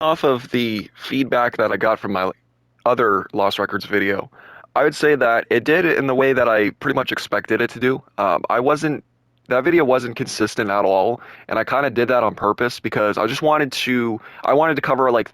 Off of the feedback that I got from my other Lost Records video, I would say that it did it in the way that I pretty much expected it to do. That video wasn't consistent at all, and I kind of did that on purpose because I wanted to cover like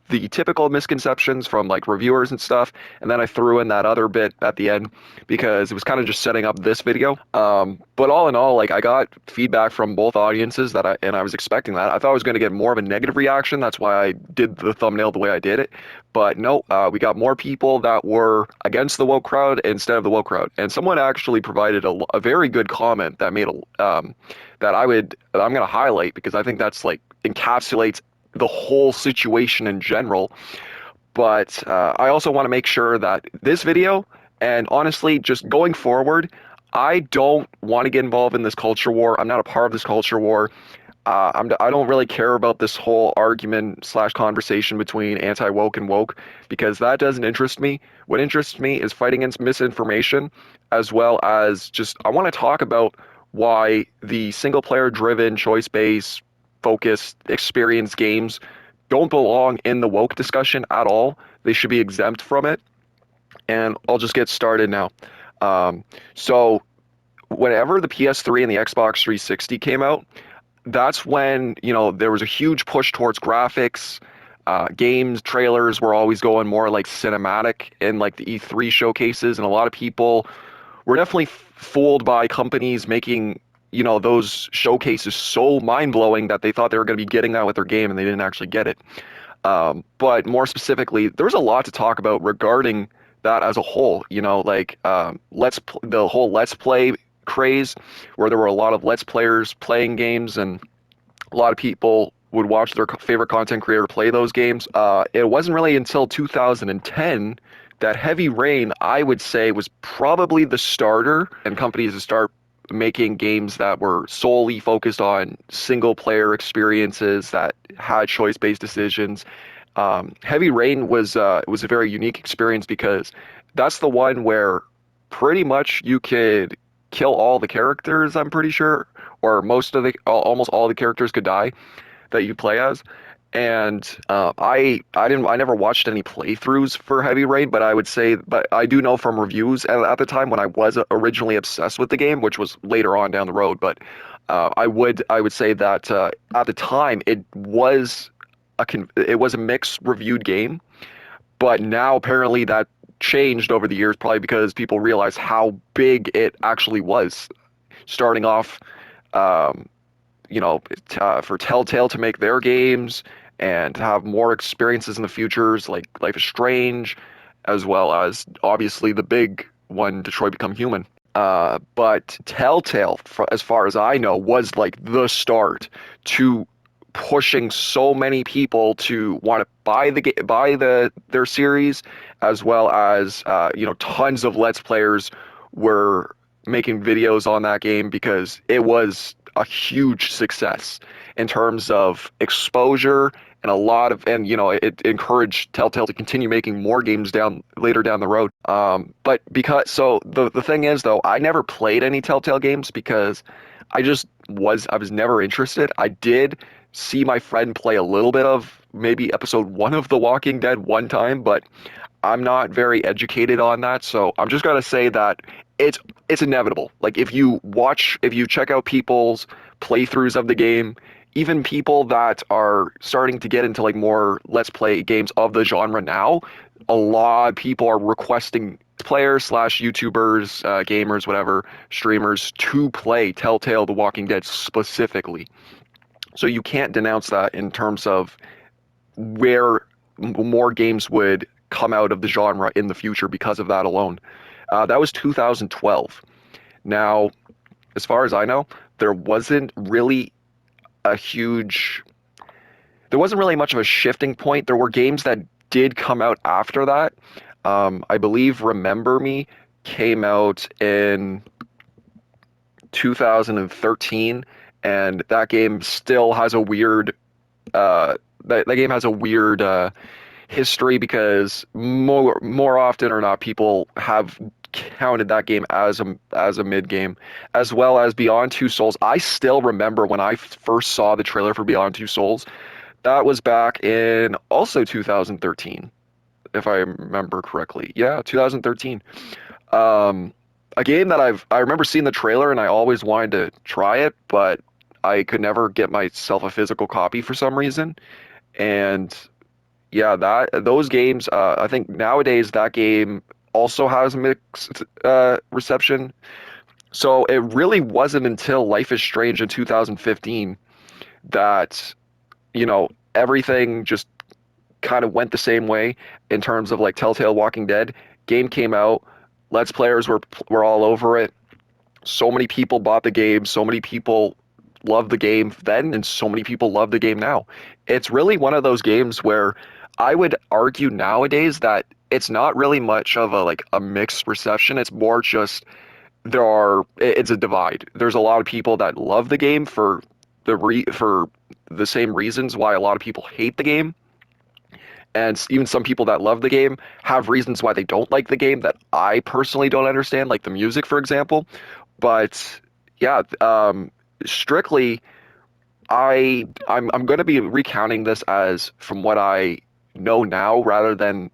the typical misconceptions from like reviewers and stuff, and then I threw in that other bit at the end because it was kind of just setting up this video. But all in all, like I got feedback from both audiences and I was expecting that. I thought I was going to get more of a negative reaction. That's why I did the thumbnail the way I did it. But no, we got more people that were against the woke crowd instead of the woke crowd, and someone actually provided a very good comment that made I'm going to highlight because I think that's like encapsulates the whole situation in general. But I also want to make sure that this video, and honestly, just going forward, I don't want to get involved in this culture war. I'm not a part of this culture war. I don't really care about this whole argument slash conversation between anti-woke and woke because that doesn't interest me. What interests me is fighting against misinformation, as well as just I want to talk about why the single player driven, choice based, focused, experience games don't belong in the woke discussion at all. They should be exempt from it. And I'll just get started now. Um, so whenever the PS3 and the Xbox 360 came out, that's when, there was a huge push towards graphics. Games trailers were always going more like cinematic in like the E3 showcases, and a lot of people were definitely fooled by companies making, those showcases so mind-blowing that they thought they were going to be getting that with their game, and they didn't actually get it. But more specifically, there was a lot to talk about regarding that as a whole. Like the whole Let's Play craze, where there were a lot of Let's Players playing games, and a lot of people would watch their favorite content creator play those games. It wasn't really until 2010 that Heavy Rain, I would say, was probably the starter, and companies to start making games that were solely focused on single player experiences that had choice based decisions. Heavy Rain was a very unique experience because that's the one where pretty much you could kill all the characters, I'm pretty sure, or almost all the characters could die that you play as. And I never watched any playthroughs for Heavy Rain, but I do know from reviews at the time when I was originally obsessed with the game, which was later on down the road. But I would say that at the time it was a mixed reviewed game, but now apparently that changed over the years, probably because people realized how big it actually was. Starting off, um, for Telltale to make their games and to have more experiences in the futures like Life is Strange, as well as obviously the big one, Detroit Become Human. But Telltale, as far as I know, was like the start to pushing so many people to want to buy their series, as well as tons of Let's Players were making videos on that game because it was a huge success in terms of exposure and it encouraged Telltale to continue making more games later down the road. But because so the thing is though, I never played any Telltale games because I was never interested. I did see my friend play a little bit of maybe episode one of The Walking Dead one time, but I'm not very educated on that, so I'm just gonna say that it's inevitable. Like if you check out people's playthroughs of the game, even people that are starting to get into like more Let's Play games of the genre now, a lot of people are requesting players slash YouTubers, gamers, whatever, streamers to play Telltale The Walking Dead specifically. So you can't denounce that in terms of where more games would come out of the genre in the future because of that alone. That was 2012. Now, as far as I know, there wasn't really a huge, there wasn't really much of a shifting point. There were games that did come out after that. I believe Remember Me came out in 2013, and that game still has a weird, that game has a weird history because more often or not, people have counted that game as a mid game, as well as Beyond Two Souls. I still remember when I first saw the trailer for Beyond Two Souls. That was back in also 2013, if I remember correctly. Yeah, 2013. Um, a game that I remember seeing the trailer and I always wanted to try it, but I could never get myself a physical copy for some reason. And yeah, that those games, I think nowadays that game also has mixed reception. So it really wasn't until Life is Strange in 2015 that, everything just kind of went the same way in terms of like Telltale Walking Dead. Game came out, Let's Players were all over it. So many people bought the game, so many people loved the game then, and so many people love the game now. It's really one of those games where I would argue nowadays that it's not really much of a mixed reception. It's more just it's a divide. There's a lot of people that love the game for the same reasons why a lot of people hate the game, and even some people that love the game have reasons why they don't like the game that I personally don't understand, like the music, for example. But yeah, strictly, I'm going to be recounting this as from what I know now rather than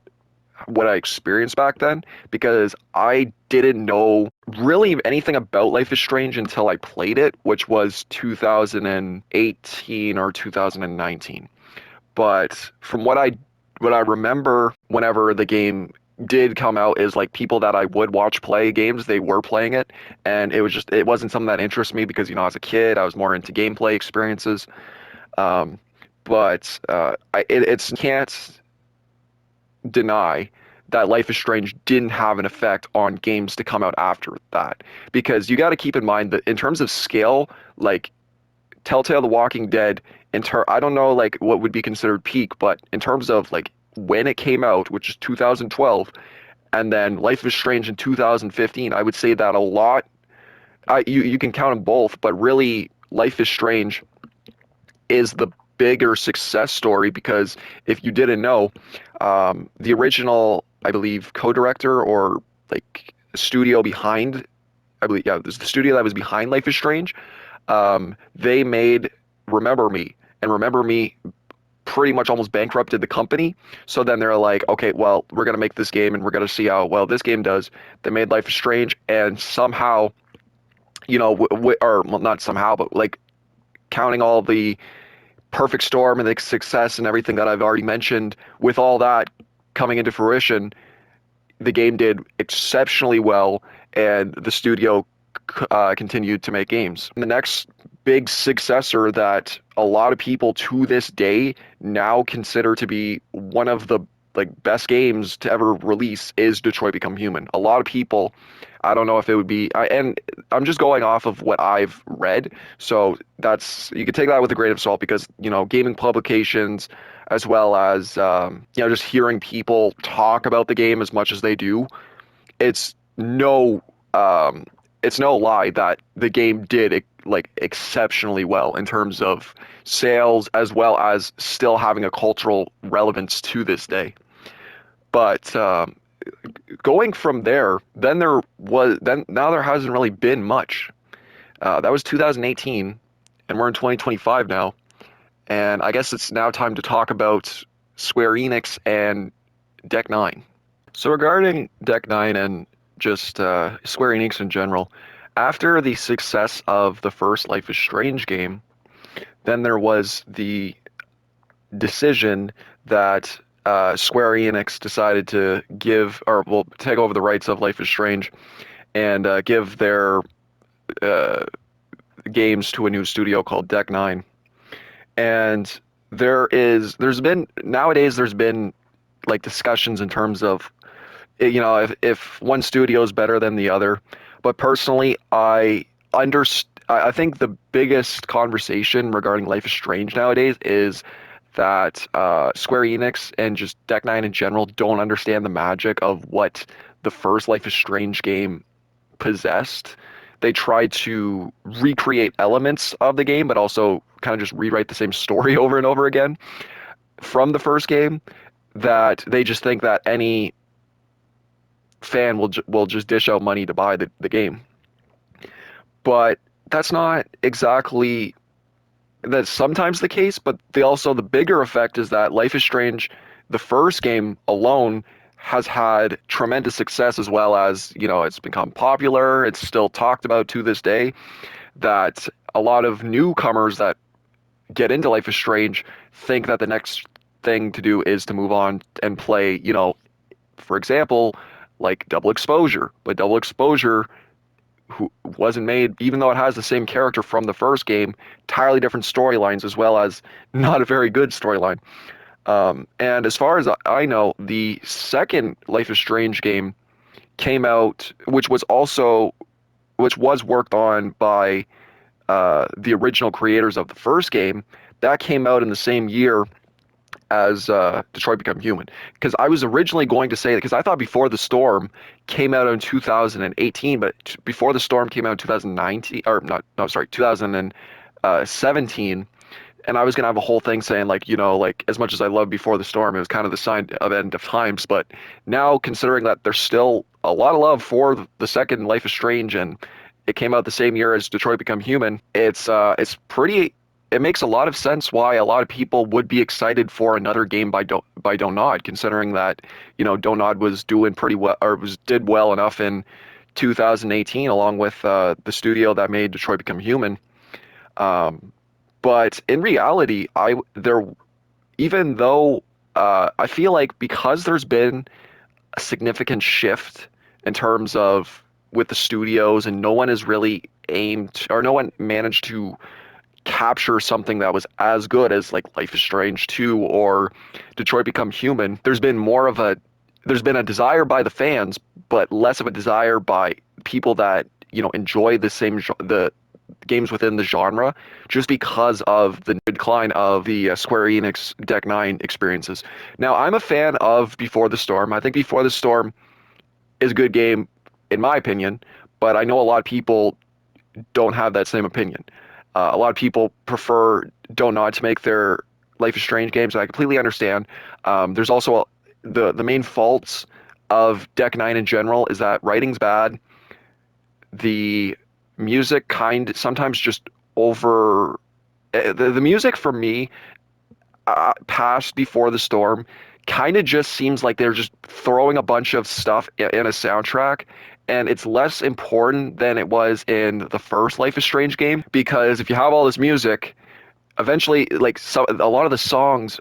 what I experienced back then, because I didn't know really anything about Life is Strange until I played it, which was 2018 or 2019. But from what I remember whenever the game did come out is like people that I would watch play games, they were playing it, and it wasn't something that interests me because as a kid I was more into gameplay experiences. Um, but it's can't deny that Life is Strange didn't have an effect on games to come out after that, because you got to keep in mind that in terms of scale, like Telltale The Walking Dead, I don't know like what would be considered peak, but in terms of like when it came out, which is 2012, and then Life is Strange in 2015, I would say that a lot. You can count them both, but really Life is Strange is the bigger success story because if you didn't know, the original, I believe, co-director or like studio behind, I believe, yeah, this is the studio that was behind Life is Strange. They made Remember Me, and Remember Me pretty much almost bankrupted the company. So then they're like, okay, well, we're gonna make this game and we're gonna see how well this game does. They made Life is Strange, and somehow, or well, not somehow, but like counting all the perfect storm and the success and everything that I've already mentioned, with all that coming into fruition, the game did exceptionally well, and the studio continued to make games. And the next big successor that a lot of people to this day now consider to be one of the like best games to ever release is Detroit Become Human. A lot of people, I don't know if it would be, and I'm just going off of what I've read, so you could take that with a grain of salt because gaming publications as well as just hearing people talk about the game as much as they do, it's no um, it's no lie that the game did like exceptionally well in terms of sales as well as still having a cultural relevance to this day. But going from there, then now there hasn't really been much. That was 2018, and we're in 2025 now, and I guess it's now time to talk about Square Enix and Deck Nine. So regarding Deck Nine and just Square Enix in general, after the success of the first Life is Strange game, then there was the decision that Square Enix decided to give, or well, take over the rights of Life is Strange and give their uh, games to a new studio called Deck Nine. And there's been like discussions in terms of if one studio is better than the other. But personally, I think the biggest conversation regarding Life is Strange nowadays is that Square Enix and just Deck Nine in general don't understand the magic of what the first Life is Strange game possessed. They tried to recreate elements of the game, but also kind of just rewrite the same story over and over again from the first game. That they just think that any fan will just dish out money to buy the game. But that's not exactly that's sometimes the case, but the bigger effect is that Life is Strange, the first game alone, has had tremendous success as well as, it's become popular. It's still talked about to this day. That a lot of newcomers that get into Life is Strange think that the next thing to do is to move on and play, for example, like Double Exposure. But Double Exposure who wasn't made, even though it has the same character from the first game, entirely different storylines as well as not a very good storyline. And as far as I know, the second Life is Strange game came out, which was worked on by the original creators of the first game. That came out in the same year as Detroit Become Human. Because I was originally going to say, because I thought Before the Storm came out in 2018, but Before the Storm came out in 2019, or not, no, sorry, 2017. And I was gonna have a whole thing saying like, like as much as I love Before the Storm, it was kind of the sign of end of times. But now considering that there's still a lot of love for the second Life is Strange, and it came out the same year as Detroit Become Human, it's pretty. It makes a lot of sense why a lot of people would be excited for another game by Donod, considering that Donod was doing pretty well, or did well enough in 2018, along with the studio that made Detroit Become Human. Um, but in reality, even though I feel like because there's been a significant shift in terms of with the studios, and no one has really aimed or no one managed to capture something that was as good as like Life is Strange 2 or Detroit Become Human. There's been a desire by the fans, but less of a desire by people that enjoy the games within the genre, just because of the decline of the Square Enix Deck 9 experiences. Now, I'm a fan of Before the Storm. I think Before the Storm is a good game, in my opinion, but I know a lot of people don't have that same opinion. A lot of people prefer Don't Nod to make their Life is Strange games, and I completely understand. There's also the main faults of Deck 9 in general is that writing's bad. The music sometimes just over. The music for me, past Before the Storm, kind of just seems like they're just throwing a bunch of stuff in a soundtrack, and it's less important than it was in the first Life is Strange game, because if you have all this music, eventually, like, a lot of the songs,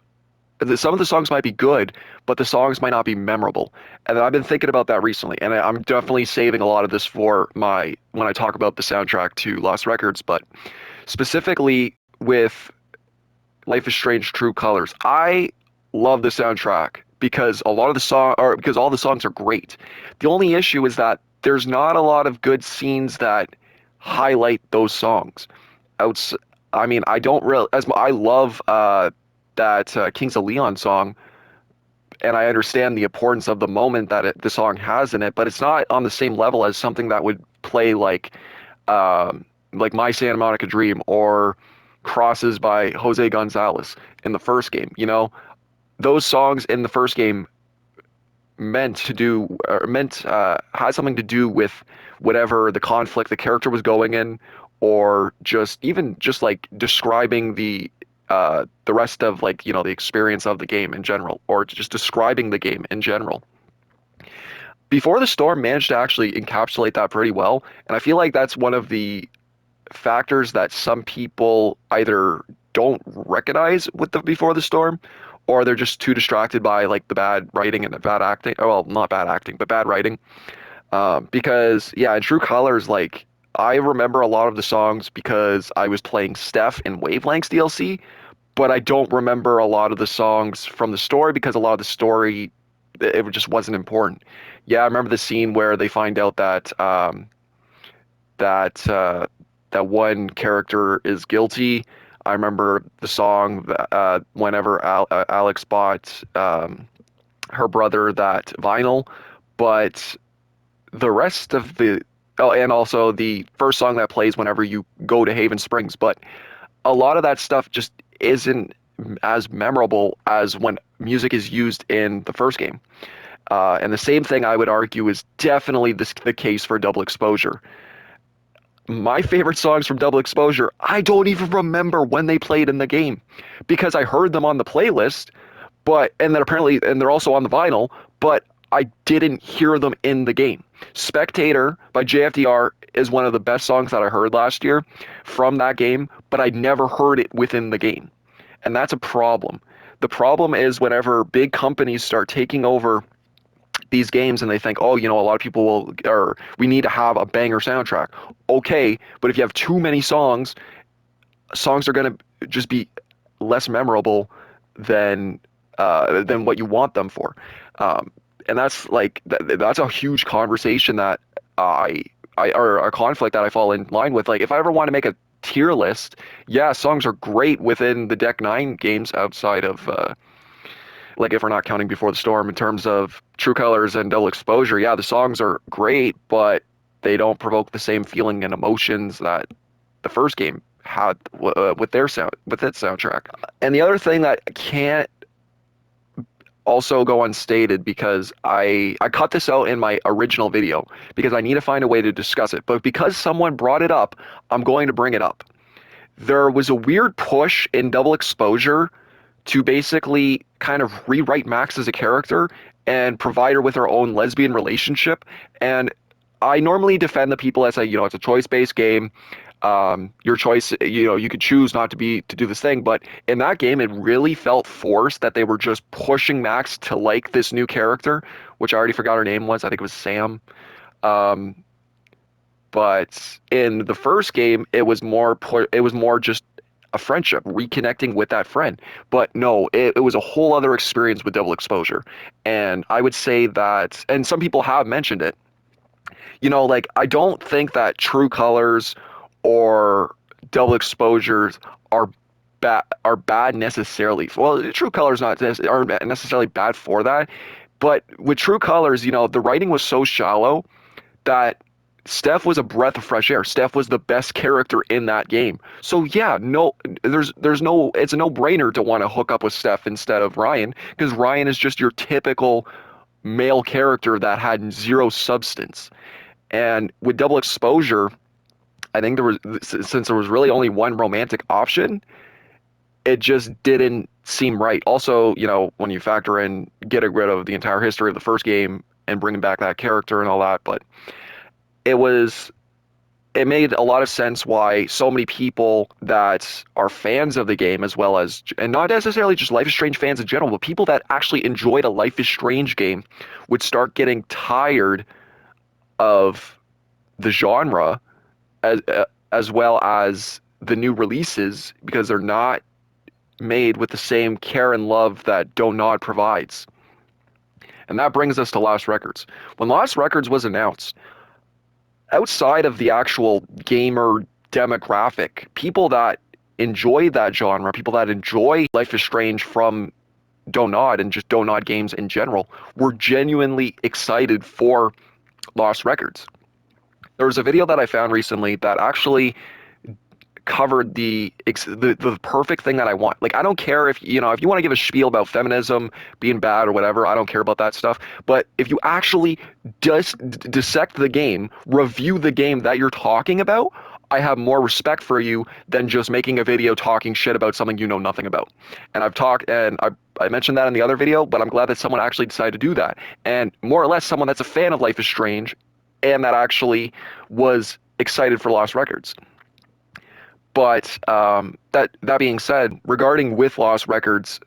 some of the songs might be good, but the songs might not be memorable. And I've been thinking about that recently, and I'm definitely saving a lot of this for when I talk about the soundtrack to Lost Records, but specifically with Life is Strange True Colors. I love the soundtrack because because all the songs are great. The only issue is that there's not a lot of good scenes that highlight those songs. Outs I mean, I don't really as I love that Kings of Leon song, and I understand the importance of the moment that the song has in it, but it's not on the same level as something that would play like My Santa Monica Dream or Crosses by Jose Gonzalez in the first game. Those songs in the first game had something to do with whatever the conflict the character was going in, or just like describing the rest of like the experience of the game in general, or just describing the game in general. Before the Storm managed to actually encapsulate that pretty well, and I feel like that's one of the factors that some people either don't recognize with the Before the Storm, or they're just too distracted by like the bad writing and the bad acting. Oh, well, not bad acting, but bad writing. Because yeah, in True Colors, like I remember a lot of the songs because I was playing Steph in Wavelengths DLC, but I don't remember a lot of the songs from the story because a lot of the story it just wasn't important. Yeah, I remember the scene where they find out that that one character is guilty. I remember the song whenever Alex bought her brother that vinyl, but the rest of the oh, and also the first song that plays whenever you go to Haven Springs, but a lot of that stuff just isn't as memorable as when music is used in the first game. And the same thing I would argue is definitely the case for Double Exposure. my favorite songs from Double Exposure, I don't even remember when they played in the game because I heard them on the playlist, but and then apparently and they're also on the vinyl, but I didn't hear them in the game. Spectator by JFDR is one of the best songs that I heard last year from that game, but I never heard it within the game. And that's a problem. The problem is whenever big companies start taking over these games and they think, oh, a lot of people will, or we need to have a banger soundtrack. Okay, but if you have too many songs, songs are going to just be less memorable than than what you want them for. And that's like that's a huge conversation that or a conflict that I fall in line with. Like if I ever want to make a tier list, yeah, songs are great within the Deck 9 games outside of like if we're not counting Before the Storm in terms of True Colors and Double Exposure, yeah, the songs are great, but they don't provoke the same feeling and emotions that the first game had with their sound with its soundtrack. And the other thing that can't also go unstated because I cut this out in my original video because I need to find a way to discuss it. But because someone brought it up, I'm going to bring it up. There was a weird push in Double Exposure to basically kind of rewrite Max as a character and provide her with her own lesbian relationship. And I normally defend the people that say, it's a choice-based game. Your choice, you could choose not to do this thing. But in that game, it really felt forced that they were just pushing Max to like this new character, which I already forgot her name was. I think it was Sam. Um, but in the first game, it was more just a friendship, reconnecting with that friend. But no, it was a whole other experience with Double Exposure. And I would say that, and some people have mentioned it, like I don't think that True Colors or Double Exposures are bad necessarily. Well, True Colors aren't necessarily bad for that, but with True Colors, the writing was so shallow that Steph was a breath of fresh air. Steph was the best character in that game. So yeah, no, there's no, it's a no-brainer to want to hook up with Steph instead of Ryan because Ryan is just your typical male character that had zero substance. And with Double Exposure, I think since there was really only one romantic option, it just didn't seem right. Also, when you factor in getting rid of the entire history of the first game and bringing back that character and all that, but it was it made a lot of sense why so many people that are fans of the game as well as and not necessarily just Life is Strange fans in general, but people that actually enjoyed a Life is Strange game would start getting tired of the genre as as well as the new releases because they're not made with the same care and love that Don't Nod provides. And that brings us to Lost Records. When Lost Records was announced, outside of the actual gamer demographic, people that enjoy that genre, people that enjoy Life is Strange from Don't Nod and just Don't Nod games in general, were genuinely excited for Lost Records. There was a video that I found recently that actually covered the perfect thing that I want. Like I don't care if if you want to give a spiel about feminism being bad or whatever, I don't care about that stuff. But if you actually dissect the game, review the game that you're talking about, I have more respect for you than just making a video talking shit about something you know nothing about. And I mentioned that in the other video, but I'm glad that someone actually decided to do that. And more or less someone that's a fan of Life is Strange and that actually was excited for Lost Records. But that being said, regarding with Lost Records,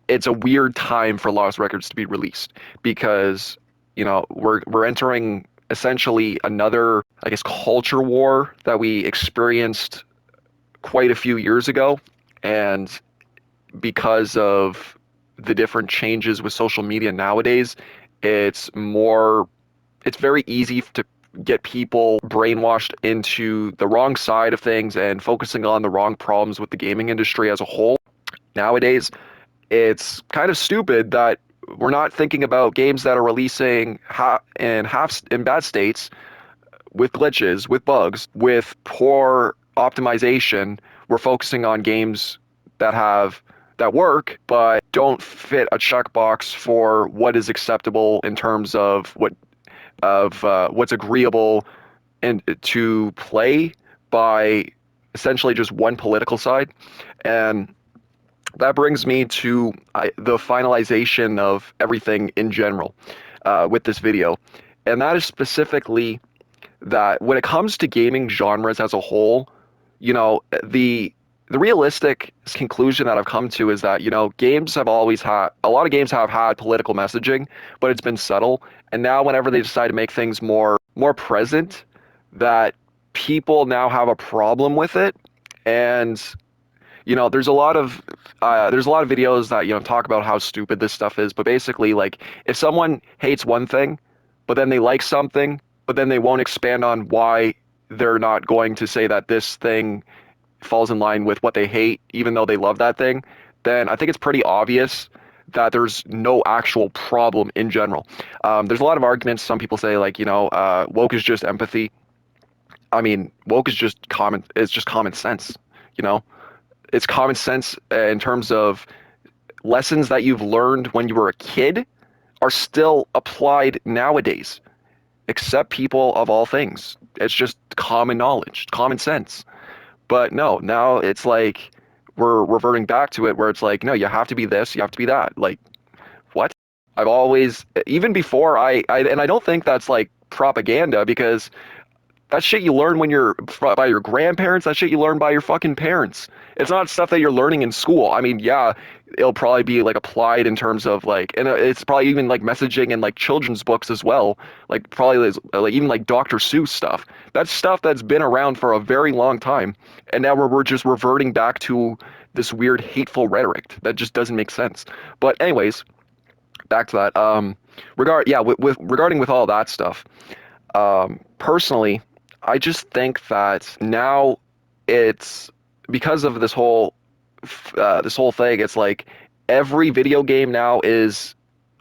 it's a weird time for Lost Records to be released because we're entering essentially another, I guess, culture war that we experienced quite a few years ago, and because of the different changes with social media nowadays, it's very easy to get people brainwashed into the wrong side of things and focusing on the wrong problems with the gaming industry as a whole. Nowadays, it's kind of stupid that we're not thinking about games that are releasing in bad states with glitches, with bugs, with poor optimization. We're focusing on games that work but don't fit a checkbox for what is acceptable in terms of what's agreeable and to play by essentially just one political side. And that brings me to the finalization of everything in general with this video. And that is specifically that when it comes to gaming genres as a whole, you know, the realistic conclusion that I've come to is that, games have always had a lot of games have had political messaging, but it's been subtle. And now whenever they decide to make things more present, that people now have a problem with it. And there's a lot of videos that talk about how stupid this stuff is, but basically, like, if someone hates one thing, but then they like something, but then they won't expand on why they're not going to say that this thing falls in line with what they hate, even though they love that thing, then I think it's pretty obvious that there's no actual problem in general. There's a lot of arguments. Some people say, like, woke is just empathy. I mean, woke is just common. It's just common sense. You know, it's common sense in terms of lessons that you've learned when you were a kid are still applied nowadays, except people of all things. It's just common knowledge, common sense. But no, now it's like we're reverting back to it where it's like, no, you have to be this, you have to be that. Like, what? I've always, even before and I don't think that's like propaganda because that's shit you learn when you're by your grandparents. That shit you learn by your fucking parents. It's not stuff that you're learning in school. I mean, yeah, it'll probably be like applied in terms of like, and it's probably even like messaging in like children's books as well. Like probably like even like Dr. Seuss stuff. That's stuff that's been around for a very long time, and now we're just reverting back to this weird hateful rhetoric that just doesn't make sense. But anyways, back to that. Regarding with all that stuff. Personally, I just think that now it's because of this whole thing. It's like every video game now is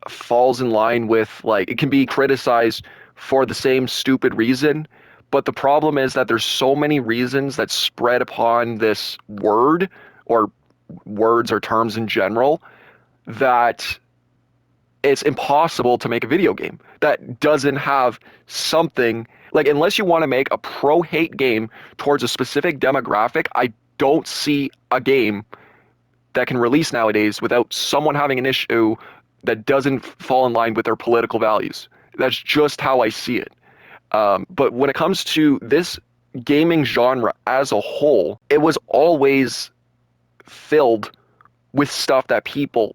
falls in line with like it can be criticized for the same stupid reason, but the problem is that there's so many reasons that spread upon this word or words or terms in general that it's impossible to make a video game that doesn't have something like unless you want to make a pro hate game towards a specific demographic, I don't see a game that can release nowadays without someone having an issue that doesn't fall in line with their political values. That's just how I see it. But when it comes to this gaming genre as a whole, it was always filled with stuff that people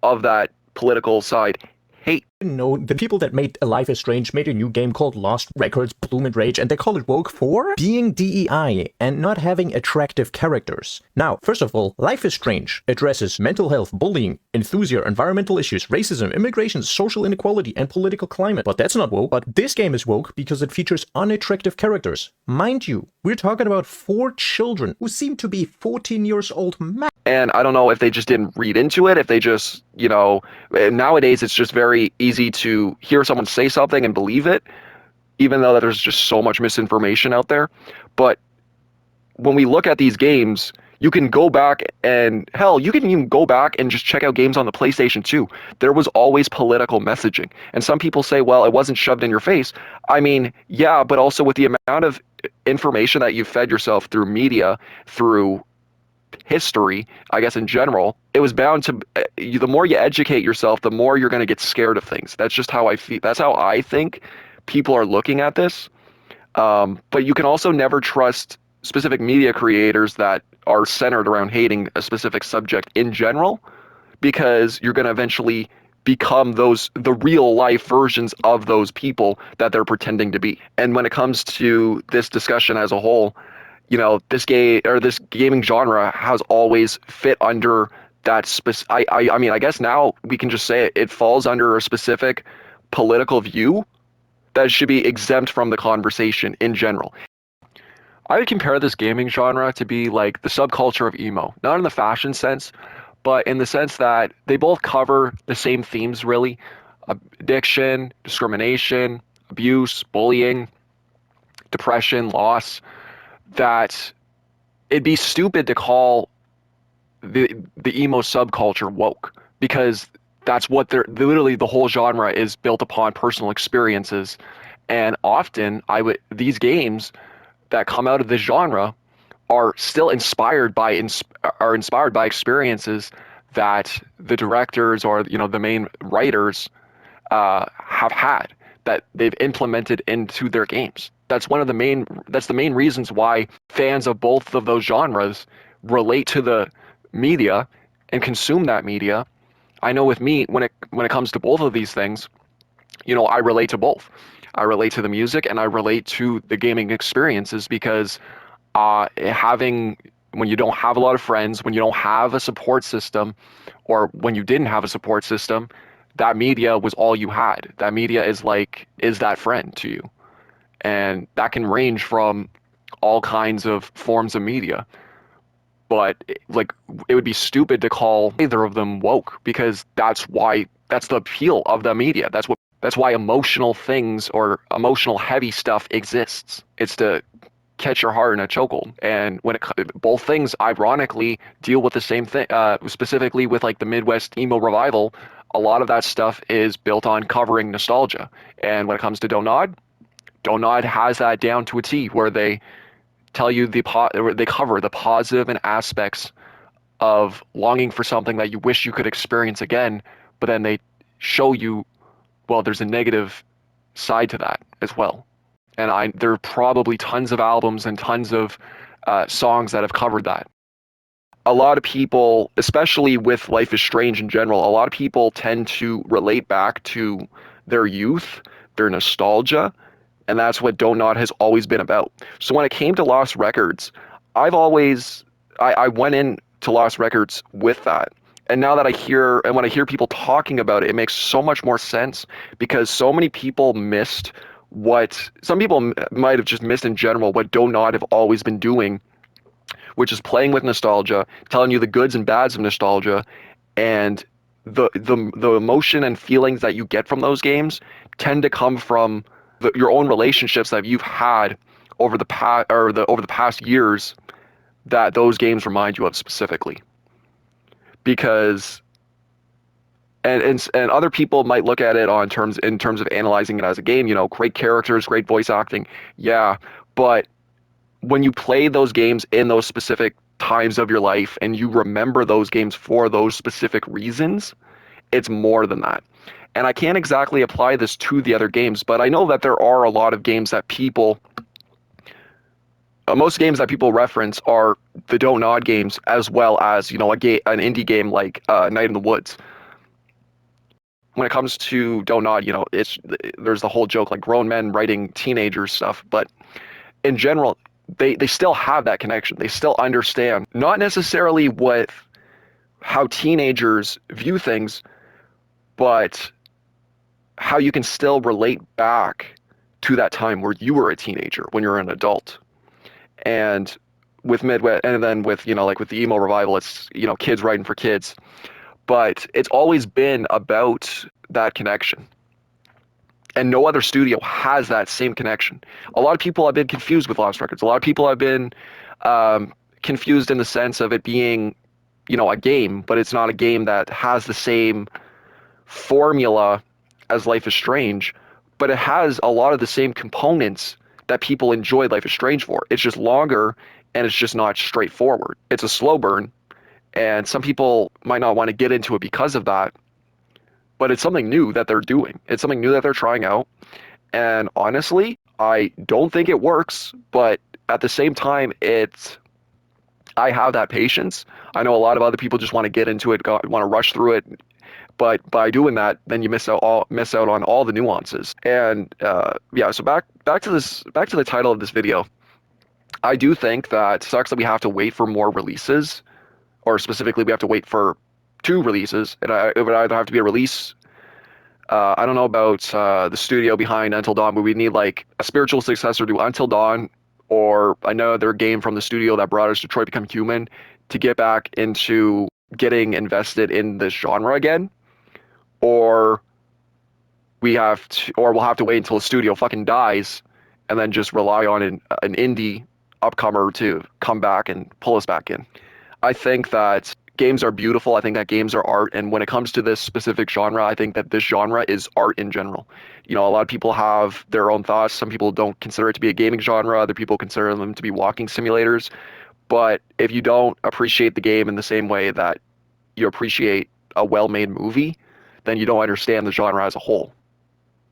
of that political side hate. No, the people that made Life is Strange made a new game called Lost Records Bloom and Rage, and they call it woke for being DEI and not having attractive characters. Now, first of all, Life is Strange addresses mental health, bullying, enthusiasm, environmental issues, racism, immigration, social inequality, and political climate. But that's not woke. But this game is woke because it features unattractive characters. Mind you, we're talking about 4 children who seem to be 14 years old max. And I don't know if they just didn't read into it, if they just, nowadays it's just very easy to hear someone say something and believe it, even though that there's just so much misinformation out there. But when we look at these games, you can go back and hell, you can even go back and just check out games on the PlayStation 2. There was always political messaging. And some people say, well, it wasn't shoved in your face. I mean, yeah, but also with the amount of information that you've fed yourself through media, through history, I guess in general, it was bound to, the more you educate yourself, the more you're going to get scared of things. That's just how I feel. That's how I think people are looking at this. But you can also never trust specific media creators that are centered around hating a specific subject in general, because you're going to eventually become the real life versions of those people that they're pretending to be. And when it comes to this discussion as a whole, this gaming genre has always fit under that I mean, I guess now we can just say it falls under a specific political view that should be exempt from the conversation in general. I would compare this gaming genre to be like the subculture of emo, not in the fashion sense, but in the sense that they both cover the same themes, really: addiction, discrimination, abuse, bullying, depression, loss. That it'd be stupid to call the emo subculture woke, because that's what they're literally, the whole genre is built upon personal experiences And often these games that come out of this genre are still inspired by experiences that the directors or the main writers have had, that they've implemented into their games. That's the main reasons why fans of both of those genres relate to the media and consume that media. I know with me, when it comes to both of these things, I relate to both. I relate to the music and I relate to the gaming experiences because having when you don't have a lot of friends, when you don't have a support system, or when you didn't have a support system, that media was all you had. That media is that friend to you. And that can range from all kinds of forms of media. But like it would be stupid to call either of them woke because that's the appeal of the media. That's why emotional things or emotional heavy stuff exists. It's to catch your heart in a chokehold. And both things ironically deal with the same thing. Specifically with like the Midwest emo revival, a lot of that stuff is built on covering nostalgia. And when it comes to Don't Nod has that down to a T, where they tell you they cover the positive and aspects of longing for something that you wish you could experience again, but then they show you, well, there's a negative side to that as well. And there are probably tons of albums and tons of songs that have covered that. A lot of people, especially with Life is Strange in general, a lot of people tend to relate back to their youth, their nostalgia, and that's what Don't Nod has always been about. So when it came to Lost Records, I went in to Lost Records with that. And now that when I hear people talking about it, it makes so much more sense because so many people missed what some people might have just missed in general, what Don't Nod have always been doing, which is playing with nostalgia, telling you the goods and bads of nostalgia, and the emotion and feelings that you get from those games tend to come from your own relationships that you've had over over the past years that those games remind you of specifically. Because and other people might look at it in terms of analyzing it as a game, great characters, great voice acting, yeah, but when you play those games in those specific times of your life and you remember those games for those specific reasons, it's more than that. And I can't exactly apply this to the other games, but I know that there are a lot of games that most games that people reference are the Don't Nod games, as well as an indie game like Night in the Woods. When it comes to Don't Nod, there's the whole joke like grown men writing teenagers stuff, but in general, they still have that connection. They still understand not necessarily how teenagers view things, but how you can still relate back to that time where you were a teenager when you're an adult. And with Midwest, and then with like with the emo revival, it's kids writing for kids, but it's always been about that connection. And no other studio has that same connection. A lot of people have been confused with Lost Records. A lot of people have been confused in the sense of it being, a game, but it's not a game that has the same formula as Life is Strange, but it has a lot of the same components that people enjoy Life is Strange for. It's just longer and it's just not straightforward. It's a slow burn, and some people might not want to get into it because of that, but it's something new that they're doing. It's something new that they're trying out. And honestly, I don't think it works, but at the same time, I have that patience. I know a lot of other people just want to get into it, want to rush through it, but by doing that, then you miss out on all the nuances. And yeah, so back to the title of this video. I do think that it sucks that we have to wait for more releases, or specifically we have to wait for two releases. It would either have to be a release. I don't know about the studio behind Until Dawn, but we need like a spiritual successor to Until Dawn, or another game from the studio that brought us Detroit Become Human to get back into getting invested in this genre again, or we'll have to wait until the studio fucking dies and then just rely on an indie upcomer to come back and pull us back in. I think that games are beautiful. I think that games are art. And when it comes to this specific genre, I think that this genre is art in general. A lot of people have their own thoughts. Some people don't consider it to be a gaming genre. Other people consider them to be walking simulators. But if you don't appreciate the game in the same way that you appreciate a well-made movie, then you don't understand the genre as a whole.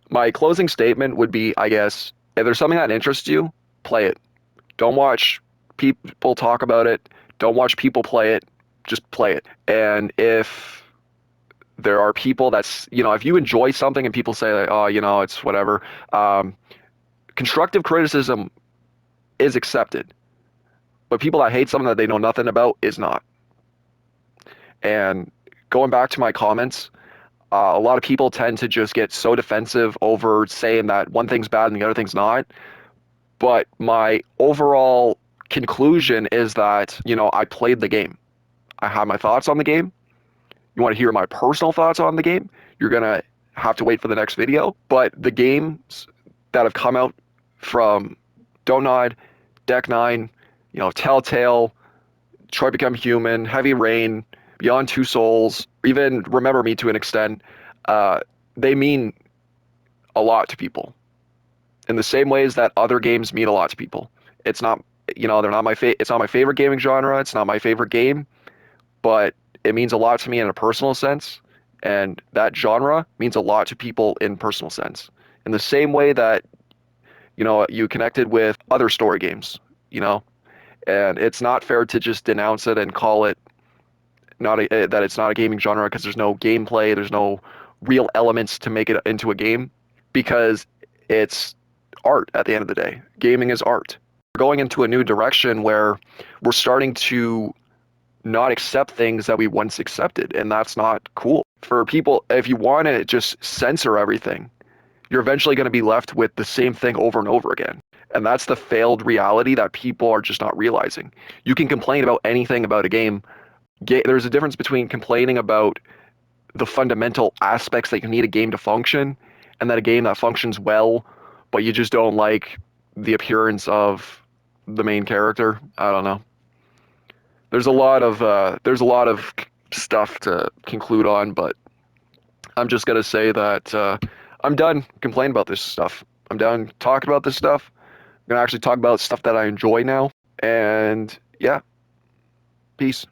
My closing statement would be, I guess, if there's something that interests you, play it. Don't watch people talk about it. Don't watch people play it. Just play it. And if there are people if you enjoy something and people say, like, oh, it's whatever, constructive criticism is accepted. But people that hate something that they know nothing about is not. And going back to my comments, a lot of people tend to just get so defensive over saying that one thing's bad and the other thing's not. But my overall conclusion is that, I played the game. I have my thoughts on the game. You want to hear my personal thoughts on the game? You're going to have to wait for the next video. But the games that have come out from Don't Nod, Deck 9, Telltale, Detroit Become Human, Heavy Rain, Beyond Two Souls, even Remember Me to an extent, they mean a lot to people in the same ways that other games mean a lot to people. It's not, they're not it's not my favorite gaming genre. It's not my favorite game, but it means a lot to me in a personal sense. And that genre means a lot to people in personal sense. In the same way that, you connected with other story games, and it's not fair to just denounce it and call it that it's not a gaming genre because there's no gameplay, there's no real elements to make it into a game, because it's art at the end of the day. Gaming is art. We're going into a new direction where we're starting to not accept things that we once accepted, and that's not cool. For people, if you want to just censor everything, you're eventually going to be left with the same thing over and over again. And that's the failed reality that people are just not realizing. You can complain about anything about a game. There's a difference between complaining about the fundamental aspects that you need a game to function, and that a game that functions well, but you just don't like the appearance of the main character. I don't know. There's a lot of stuff to conclude on, but I'm just gonna say that I'm done complaining about this stuff. I'm done talking about this stuff. I'm gonna actually talk about stuff that I enjoy now. And yeah, peace.